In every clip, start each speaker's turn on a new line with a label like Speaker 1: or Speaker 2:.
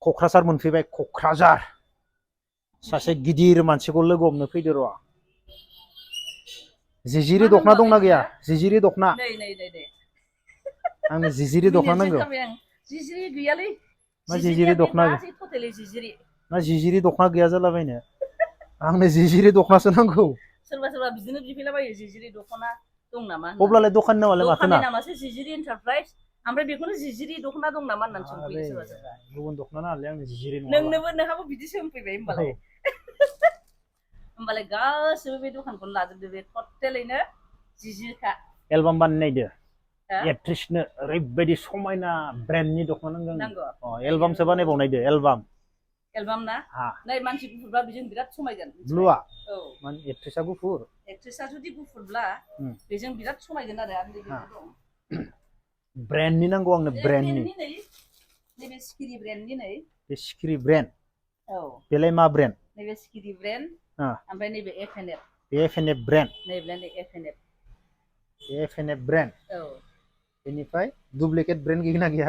Speaker 1: क'क्राझार मोनफैबाय क'क्राझार सासे गिदिर मानसिखौ लोगो हमनो फैदो र' जिजिरि दखना दंना गैया जिजिरि दखना आंनो जिजिरि दखना नांगौ
Speaker 2: जिजिरि गैयालै
Speaker 1: मा जिजिरि दखना मा जिजिरि दखना गैया जालाबायनो आंनो जिजिरि दखनासो नांगौ
Speaker 2: सोरबा सोरबा बिदिनो बिफैलाबायो जिजिरि दखना दं नामा
Speaker 1: अब्लालाय दखाननि नामालाय माथो ना
Speaker 2: दखाननि नामासो जिजिरि एन्टारप्राइज ओमफ्राय बेखौनो जिजिरि दखना दं नामा होननानै सोंफैयो सोरबा सोरबा
Speaker 1: गुबुन दखना नालाय आंनो जिजिरि नङा
Speaker 2: नोंहाबो बिदिसो होनफैबाय होमबालाय होमबालाय गासिबो बे दखानखौनो लाजोबदो बे टटेलैनो जिजिरिखा
Speaker 1: एलबाम बानायनायदो एक्ट्रिसनो ओरैबायदि समायना ब्रेन्डनि दखना नांगौ एलबामसो बानायबावनायदो एलबाम
Speaker 2: ना नै मानसि गुफुरबा बेजों बिराद समायगोन
Speaker 1: ब्लुआ
Speaker 2: औ
Speaker 1: माने एक्ट्रिसआ गुफुर
Speaker 2: एक्ट्रिसआ जुदि गुफुरब्ला बेजों बिराद समायगोन आरो आंनि दं
Speaker 1: ब्रेन्डनि नांगौ आंनो ब्रेन्डनि
Speaker 2: नैबे सिखिरि ब्रेन्डनि नै
Speaker 1: बे सिखिरि ब्रेन्ड
Speaker 2: औ
Speaker 1: बेलाय मा ब्रेन्ड
Speaker 2: नैबे सिखिरि ब्रेन्ड ओमफ्राय नैबे एफएनएफ
Speaker 1: बे एफएनएफ ब्रेन्ड
Speaker 2: नैबे एफएनएफ
Speaker 1: एफएनएफ ब्रेन्ड
Speaker 2: औ
Speaker 1: बेनिफ्राय डुप्लिकेट ब्रेन्ड गैगोना गैया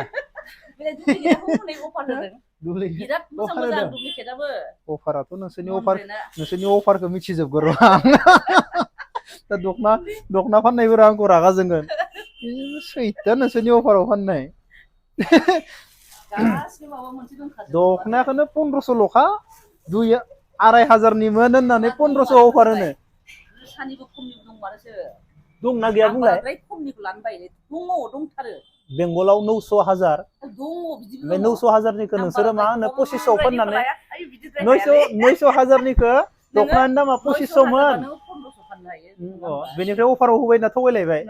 Speaker 2: बे डुप्लिकेटखौ हनै अफार होदों बिराद मोजां मोजां डुप्लिकेटआबो
Speaker 1: अफाराथ' नोंसोरनि अफारखौ मिथिजोबगोन र' दा दखना फाननायफोरा आंखौ रागा जोंगोन सैथो नोंसोरनि अफाराव फाननाय दखनाखौनो 1500ल'खा 2500निमोन होननानै 1500 अफार होनो
Speaker 2: सानिबो खमनिबो दंमारोसो
Speaker 1: दंना गैया बुंलाय
Speaker 2: खमनिखौ लानो बायो दंथारो
Speaker 1: बेंगलाव 900,000
Speaker 2: दङ बिदिबो
Speaker 1: बे 900,000निखौ नोंसोरो मा होनो 2500 फाननानै 900,000निखौ दखनानि दामा 2500मोन बेनिफ्राय अफाराव होबायना थगायलायबाय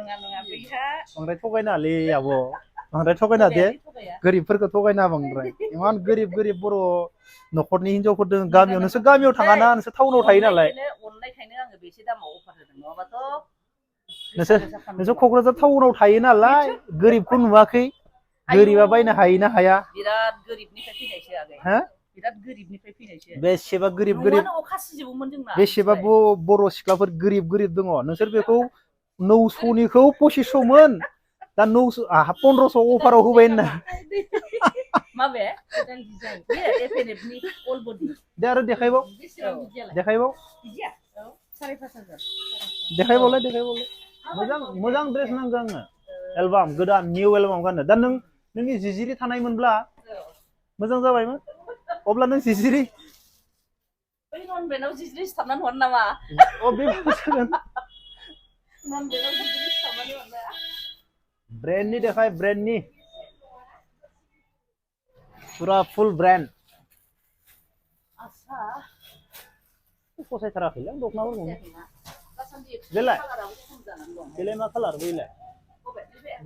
Speaker 1: बांद्राय थगायनाङालै आब' बांद्राय थगायना दे गोरिबफोरखौ थगायना बांद्राय इमान गोरिब बर' न'खरनि हिनजावफोर दङ गामियाव नोंसोर गामियाव थाङाना नोंसोर टाउनाव थायो नालाय
Speaker 2: अननायखायनो आङो बेसे दामाव अफार होदों नङाबाथ'
Speaker 1: नोंसोर क'क्राझार टाउनाव थायो नालाय गोरिबखौ नुवाखै गोरिबा बायनो हायोना हाया
Speaker 2: बिराद गोरिबनिफ्राय फैनायसो आगै बिराद गोरिबनिफ्राय फैनायसो
Speaker 1: बेसेबा गोरिब
Speaker 2: अखा सिजोबोमोन जोंना
Speaker 1: बेसेबा बर' सिख्लाफोर गोरिब दङ नोंसोर बेखौ 900निखौ 2500मोन दा 1500 अफाराव होबाय होनना
Speaker 2: माबे एफएनएफनि अल बडि
Speaker 1: दे आरो देखायबाव देखायबावलाय मोजां ड्रेस नांगौ आंनो एलबाम गोदान निउ एलबाम गाननो दा नोंनि जिजिरि थानायमोनब्ला मोजां जाबायमोन अब्ला नों जिजिरि
Speaker 2: बै नन ब्रेन्डआव जिजिरि सिथाबनानै हर नामा
Speaker 1: बे मोजागोन
Speaker 2: नन ब्रेन्डआव जिजिरि सिथाबनानै हरना
Speaker 1: ब्रेन्डनि देखाय ब्रेन्डनि पुरा फुल ब्रेन्ड आच्छा फसायथाराखैलै आं दखनाफोरखौ बेलाय मा कालार बैलाय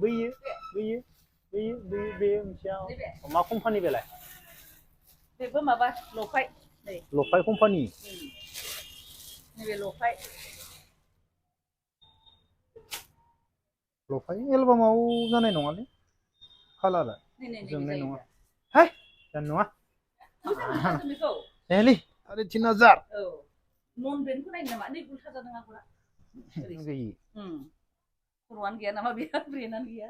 Speaker 1: बैयो मोनसेया मा कम्पानि बेलाय
Speaker 2: बेबो माबा लफाय
Speaker 1: कम्पानि
Speaker 2: नैबे लफाय
Speaker 1: एलबामाव जानाय नङालै कालारा जोंनाय नङा है जानाय नङा एलै 3000
Speaker 2: नन ब्रेन्डखौ नायनो नामा नै उल्था जादों आगरा खर'आनो गैया नामा बेहा ब्रेन्डआनो गैया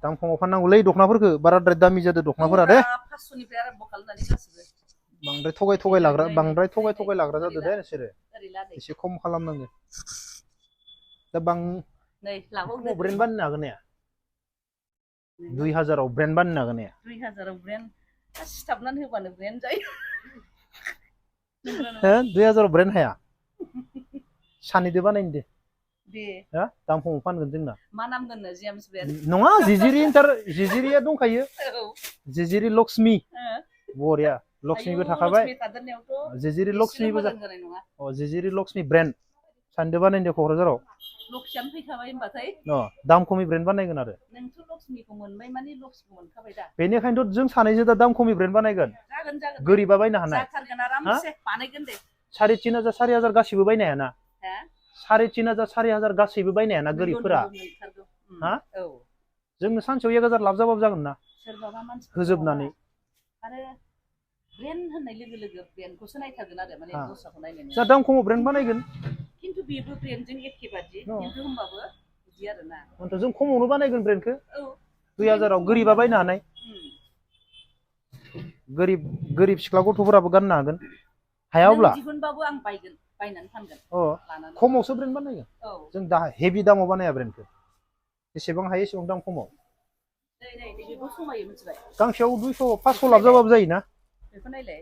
Speaker 1: दाम खमाव फाननांगौलै दखनाफोरखौ बाराद्राय दामि जादों दखनाफोरा दे
Speaker 2: 500निफ्राय आराम्भ खालामनानै गासिबो
Speaker 1: बांद्राय थगाय लाग्रा जादों दे नोंसोरो एसे खम खालामनांगौ दा ब्रेन्ड बानायनो हागोन ना 2000आव ब्रेन्ड बानायनो हागोन ना
Speaker 2: 2000आव ब्रेन्ड सिथाबनानै होबानो ब्रेन्ड जायो
Speaker 1: 2000आव ब्रेन्ड हाया सानैदो बानायनो दे दाम खमाव फानगोन जोंना
Speaker 2: मा नाम दोननो जेम्स ब्रेन्ड
Speaker 1: नङा जिजिरिया दंखायो जिजिरि लक्ष्मी बरिया लक्ष्मीबो थाखाबाय जिजिरि लक्ष्मी ब्रेन्ड सानैदो बानायनो क'क्राझाराव
Speaker 2: लक्ष्मीयानो फैखाबाय होनबाथाय
Speaker 1: दाम खमि ब्रेन्ड बानायगोन आरो
Speaker 2: नोंथ' लक्ष्मीखौ मोनबाय माने लक्ष्मीखौ मोनखाबाय दा
Speaker 1: बेनिखायनोथ' जों सानैजों दा दाम खमि ब्रेन्ड बानायगोन गोरिबा बायनो हानाय
Speaker 2: जाथारगोन आरामसे बानायगोन दे
Speaker 1: 3500 4000 गासैबो बायनो हायाना 3500 4000 गासैबो बायनो हायाना गोरिबफोरा जोंनो सानसेयाव 1000 लाब जाबाबो जागोन ना होजोबनानै
Speaker 2: आरो ब्रेन्ड होननाय लोगो लोगो ब्रेन्डखौसो नायथारगोन आरो माने दस्राखौ नायनाय नङा
Speaker 1: जा दाम खमाव ब्रेन्ड बानायगोन
Speaker 2: खिन्थु बेबो ब्रेन्डजों एखे बादि खिन्थु होमबाबो बिदि आरोना
Speaker 1: जों खमावनो बानायगोन ब्रेन्डखौ 2000आव गोरिबा बायनो हानाय गोरिब सिख्ला गथ'फोराबो गाननो हागोन हाया अब्ला
Speaker 2: दिहुनबाबो आं बायगोन बायनानै फानगोन लानानै
Speaker 1: खमावसो ब्रेन्ड बानायगोन जों दा हेभि दामाव बानाया ब्रेन्डखौ जेसेबां हायो एसेबां दाम खमाव
Speaker 2: बेखौ समायो मिथिबाय
Speaker 1: गांसेयाव 200 500 लाब जाबाबो जायोना
Speaker 2: बेखौ नायलाय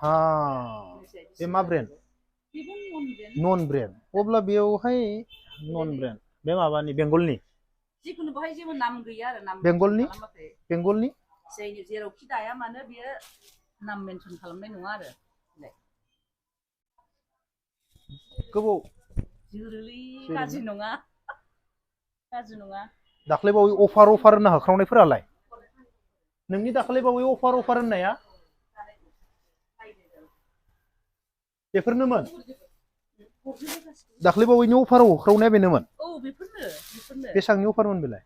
Speaker 1: हा बे मा ब्रेन्ड नन ब्रेन्ड अब्ला बेयावहाय नन ब्रेन्ड बे माबानि बेंगलनि
Speaker 2: जिखुनु बेवहाय जेबो नाम गैया आरो नाम
Speaker 1: बेंगलनि
Speaker 2: जेरावखि दाया मानो बियो नाम मेनसन खालामनाय नङा आरो
Speaker 1: गोबाव
Speaker 2: जोरोलै गाज्रि नङा
Speaker 1: दाख्लैबावै अफार होनना होख्रावनायफोरालाय नोंनि दाख्लैबावै अफार होननाया बेफोरनोमोन दाख्लैबावैनि अफाराव होख्रावनाया बेनोमोन
Speaker 2: बेफोरनो
Speaker 1: बेसेबांनि अफारमोन बेलाय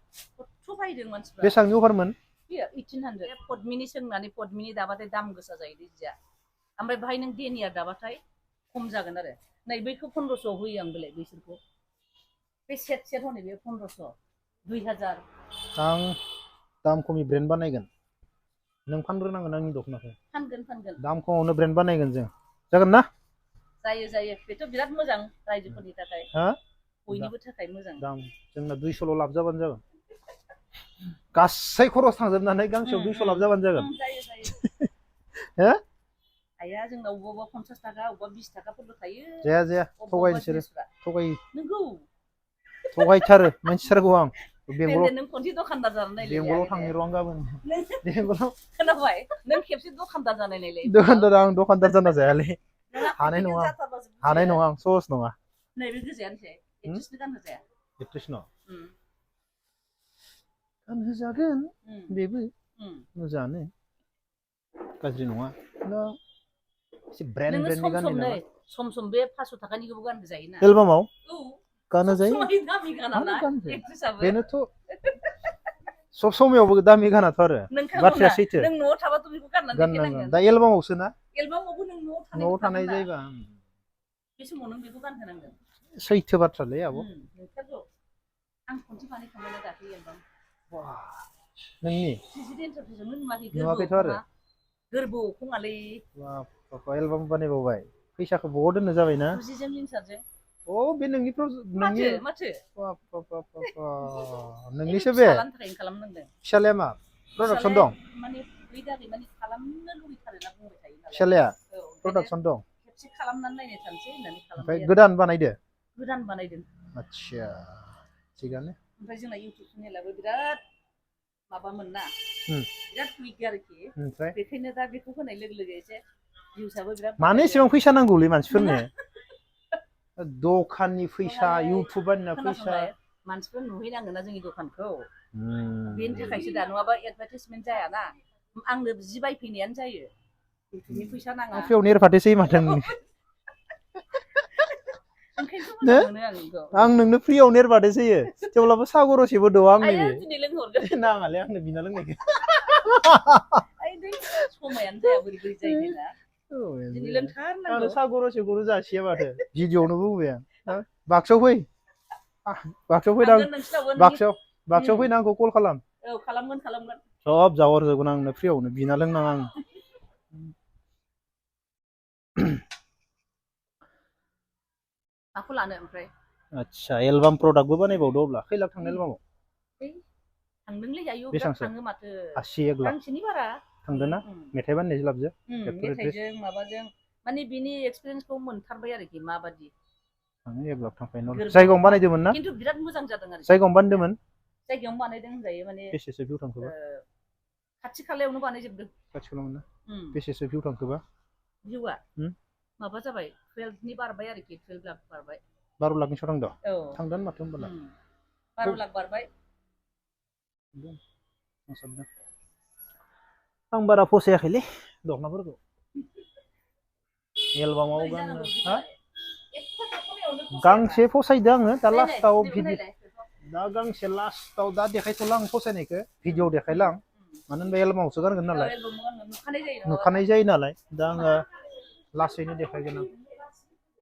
Speaker 2: थगायदों मानसिफ्रा
Speaker 1: बेसेबांनि अफारमोन
Speaker 2: 1800 पद्मिनि सोंनानै पद्मिनि दाबाथाय दाम गोसा जायो जिया ओमफ्राय बाहाय नों डेनियार दाबाथाय खम जागोन आरो नै बैखौ 1500 होयो आं बेलाय बैसोरखौ बे सेट हनै बे 1500 2000
Speaker 1: आं दाम खमनि ब्रेन्ड बानायगोन नों फानग्रोनांगोन आंनि दख'नाखौ
Speaker 2: फानगोन
Speaker 1: दाम खमावनो ब्रेन्ड बानायगोन जों जागोन ना
Speaker 2: जायो बेथ' बिराद मोजां रायजोफोरनि थाखाय बयनिबो थाखाय मोजां
Speaker 1: दाम जोंना 200 लाब जाबानो जागोन गासै खरस थांजोबनानै गांसेयाव 200 लाब जाबानो जागोन हो
Speaker 2: आया जोंनाव अबेबा 50 थाखा अबेबा 20 थाखाफोरबो थायो
Speaker 1: जाया थगाय नोंसोरो थगायो
Speaker 2: नंगौ
Speaker 1: थगायथारो मिथिथारगौ आं बेंगलाव
Speaker 2: नों खनसे दखानदार जानानै
Speaker 1: बेंगलाव थांनो र' आं गाबोन बेंगलाव
Speaker 2: खोनाबाय नों खेबसे दखानदार जानाय नायलाय
Speaker 1: आं दखानदार जाना जायालै हानाय नङा आं सहस नङा
Speaker 2: नैबे गोजायानोसै एक्ट्रेसनो गानहोजाया
Speaker 1: एक्ट्रेसनो गानहोजागोन बेबो मोजाङानो गाज्रि नङा एसे ब्रेन्डनि गाननो
Speaker 2: सम बे 500 थाखानिखौबो गानहोजायोना
Speaker 1: एलबामाव
Speaker 2: गानहोजायो
Speaker 1: बेनोथ' सब समायावबो दामि गानाथ' आरो बाथ्राया सैथो
Speaker 2: नों न'आव थाबाथ' बेखौ गाननांगोन
Speaker 1: दा एलबामावसो ना
Speaker 2: एलबामावबो नों
Speaker 1: न'आव थानाय जायोबा
Speaker 2: बे समाव नों बेखौ गानहोनांगोन
Speaker 1: सैथो बाथ्रालै आब'
Speaker 2: आं खनसे बानायखांबायना दाख्लै एलबाम
Speaker 1: नोंनि
Speaker 2: नुवाखैथ' आरो गोरबोआव खङालै
Speaker 1: एलबाम बानायबावबाय फैसाखौ बहुद दोननो जाबायना
Speaker 2: बुजिजों लिंसारजों
Speaker 1: बे नोंनिफ्राव
Speaker 2: माथो
Speaker 1: नोंनिसो बे फिसालाया मा प्रडाक्सन दं
Speaker 2: माने बै दादै माने खालामनो लुबैथारोना बुंबाय थायो नालाय
Speaker 1: फिसालाया प्रडाक्सन दं
Speaker 2: खेबसे खालामनानै नायनो थांसै होननानै
Speaker 1: ओमफ्राय गोदान
Speaker 2: बानायदों
Speaker 1: आच्छा थिगानो
Speaker 2: ओमफ्राय जोंना इउटिउब चेनेलाबो बिराद माबामोन ना बिराद उइक आरोखि बेखायनो दा बेखौ होनाय लोगो लोगो एसे भिउसआबो बिराद
Speaker 1: मानो एसेबां फैसा नांगौलै मानसिफोरनो दखाननि फैसा इउटिउब बानायना फैसा
Speaker 2: मानसिफोर नुहैनांगोन ना जोंनि दखानखौ बेनि थाखायसो दा नङाबा एडभार्टाइजमेन्ट जायाना आंनो जि बायफैनायानो जायो इउटिउबनि फैसा नाङा
Speaker 1: फ्रियावनो एडभार्टाइज होयो माथो आं नोंनो फ्रियावनो एडभार्टाइज होयो थेवब्लाबो साहा गरसेबो दं आंनो नाङालै आंनो बिना लोंनायखौ
Speaker 2: समायानो जाया बोरै बोरै जायो ना दिनै लोंथारनांगौ
Speaker 1: आंनो साहा गरसेखौनो जासिया माथो भिडिअआवनो बुंबाय आं बाक्सायाव फै बाक्सायाव फैना आंखौ कल खालाम
Speaker 2: खालामगोन
Speaker 1: सब जाहरजोबगोन आंनो फ्रियावनो बिना लोंनाङा आं
Speaker 2: माखौ लानो ओमफ्राय
Speaker 1: आच्छा एलबाम प्रडाक्टबो बानायबावदो अब्ला खै लाख थांनो एलबामाव
Speaker 2: थांदोंलै आयौ थाङो माथो
Speaker 1: 80 लाख
Speaker 2: गांसेनि बारा
Speaker 1: थांदों ना मेथाइ बानायनायजों लाबजों
Speaker 2: मेथाइजों माबाजों माने बिनि एक्सपिरियेन्सखौ मोनथारबाय आरोखि माबादि
Speaker 1: थाङो 1 लाख थांखायो जायगायावनो बानायदोंमोन ना
Speaker 2: खिन्थु बिराद मोजां जादों आरो
Speaker 1: जायगायावनो बानायदोंमोन
Speaker 2: जायगायावनो बानायदों होनजायो माने
Speaker 1: बेसेसो भिउ थांखोबा
Speaker 2: खाथि खालायावनो बानायजोबदों
Speaker 1: खाथि खालायावनो ना बेसेसो भिउ थांखोबा
Speaker 2: भिउआ माबा जाबाय 12 नि बारबाय आरोखि 12 लाख बारबाय
Speaker 1: 12 लाखनि सायाव थांदों थांगोन माथो होनबालाय
Speaker 2: 12 लाख बारबाय
Speaker 1: आं बारा फसायाखैलै दख'नाफोरखौ एलबामाव गांसे फसायदों आङो दा लास्टाव दा गांसे लास्टाव दा देखायथ'ला आं फसायनायखौ भिडिअ देखायला आं मानो होनबा एलबामावसो गानगोन नालाय नुखानाय जायो नालाय दा आङो लासैनो देखायगोन आं